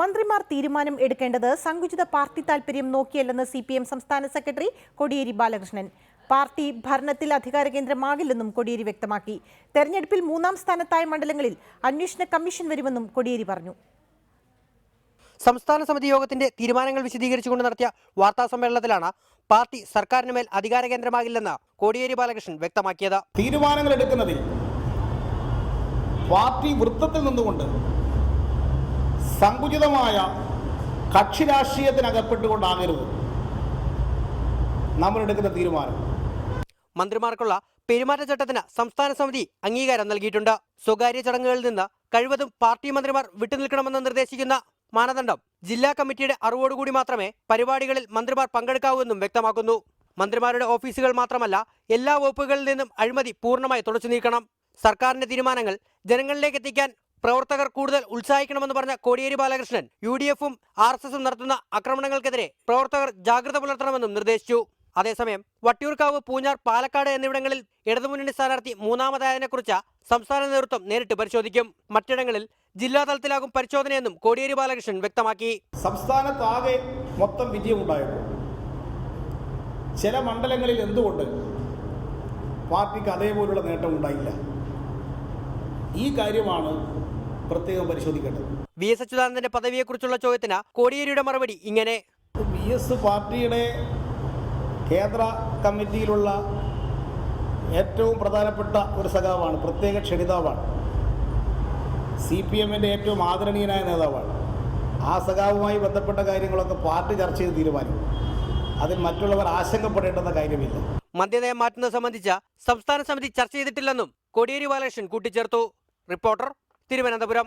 മന്ത്രിമാർ തീരുമാനം എടുക്കേണ്ടത് സങ്കുചിത പാർട്ടി താൽപര്യം നോക്കിയല്ലെന്ന് CPM സംസ്ഥാന സെക്രട്ടറി കോടിയേരി ബാലകൃഷ്ണൻ. പാർട്ടി ഭരണത്തിൽ അധികാര കേന്ദ്രമാകില്ലെന്നും കോടിയേരി വ്യക്തമാക്കി. തെരഞ്ഞെടുപ്പിൽ 3ാം സ്ഥാനത്തായ മണ്ഡലങ്ങളിൽ അന്വേഷണ കമ്മീഷൻ വരുമെന്നും കോടിയേരി പറഞ്ഞു. സംസ്ഥാന സമിതി യോഗത്തിന്റെ തീരുമാനങ്ങൾ വിശദീകരിച്ചുകൊണ്ട് നടത്തിയ വാർത്താ സമ്മേളനത്തിലാണ് പാർട്ടി സർക്കാരിന് മേൽ അധികാര കേന്ദ്രമാകില്ലെന്ന് കോടിയേരി ബാലകൃഷ്ണൻ വ്യക്തമാക്കിയത്. തീരുമാനങ്ങൾ എടുക്കുന്നതിൽ പാർട്ടി വൃത്തത്തിൽ നിന്നുകൊണ്ട് സങ്കുചിതമായ കക്ഷി രാഷ്ട്രീയത്തിനകപ്പെട്ടുകൊണ്ടാകരുത് നമ്മൾ എടുക്കുന്ന തീരുമാനം. മന്ത്രിമാർക്കുള്ള പെരുമാറ്റച്ചട്ടത്തിന് സംസ്ഥാന സമിതി അംഗീകാരം നൽകിയിട്ടുണ്ട്. സ്വകാര്യ ചടങ്ങുകളിൽ നിന്ന് കഴിവതും പാർട്ടി മന്ത്രിമാർ വിട്ടുനിൽക്കണമെന്ന് നിർദ്ദേശിക്കുന്ന മാനദണ്ഡം ജില്ലാ കമ്മിറ്റിയുടെ അറിവോടുകൂടി മാത്രമേ പരിപാടികളിൽ മന്ത്രിമാർ പങ്കെടുക്കാവൂ എന്നും വ്യക്തമാക്കുന്നു. മന്ത്രിമാരുടെ ഓഫീസുകൾ മാത്രമല്ല, എല്ലാ വകുപ്പുകളിൽ നിന്നും അഴിമതി പൂർണ്ണമായി തുടച്ചു നീക്കണം. സർക്കാരിന്റെ തീരുമാനങ്ങൾ ജനങ്ങളിലേക്ക് എത്തിക്കാൻ പ്രവർത്തകർ കൂടുതൽ ഉത്സാഹിക്കണമെന്ന് പറഞ്ഞ കോടിയേരി ബാലകൃഷ്ണൻ UDF-ഉം RSS-ഉം നടത്തുന്ന ആക്രമണങ്ങൾക്കെതിരെ പ്രവർത്തകർ ജാഗ്രത പുലർത്തണമെന്നും നിർദ്ദേശിച്ചു. അതേസമയം വട്ടിയൂർക്കാവ്, പൂഞ്ഞാർ, പാലക്കാട് എന്നിവിടങ്ങളിൽ ഇടതുമുന്നണി സ്ഥാനാർത്ഥി മൂന്നാമതായതിനെക്കുറിച്ച് സംസ്ഥാന നേതൃത്വം നേരിട്ട് പരിശോധിക്കും. മറ്റിടങ്ങളിൽ ജില്ലാതലത്തിലാകും പരിശോധനയെന്നും കോടിയേരി ബാലകൃഷ്ണൻ വ്യക്തമാക്കി. സംസ്ഥാനത്താകെ മൊത്തം വിജയമുണ്ടായിരുന്നു. ചില മണ്ഡലങ്ങളിൽ എന്തുകൊണ്ട് പാർട്ടിക്ക് അതേപോലുള്ള നേട്ടം ഉണ്ടായില്ല? ഈ കാര്യമാണ് പ്രത്യേകം പരിശോധിക്കേണ്ടത്. VS അച്യുതാനന്ദന്റെ പദവിയെക്കുറിച്ചുള്ള ചോദ്യത്തിന് കോടിയേരിയുടെ മറുപടി ഇങ്ങനെ: VS പാർട്ടിയുടെ കേന്ദ്ര കമ്മിറ്റിയിലുള്ള ഏറ്റവും പ്രധാനപ്പെട്ട ഒരു സഖാവാണ്, പ്രത്യേക ക്ഷണിതാവാണ്, CPM-ന്റെ ഏറ്റവും ആദരണീയനായ നേതാവാണ്. ആ സഖാവുമായി ബന്ധപ്പെട്ട കാര്യങ്ങളൊക്കെ പാർട്ടി ചർച്ച ചെയ്ത് തീരുമാനിക്കും. അതിൽ മറ്റുള്ളവർ ആശങ്കപ്പെടേണ്ടെന്ന കാര്യമില്ല. മദ്യനയം മാറ്റുന്നത് സംബന്ധിച്ച സംസ്ഥാന സമിതി ചർച്ച ചെയ്തിട്ടില്ലെന്നും കോടിയേരി ബാലകൃഷ്ണൻ കൂട്ടിച്ചേർത്തു. റിപ്പോർട്ടർ, തിരുവനന്തപുരം.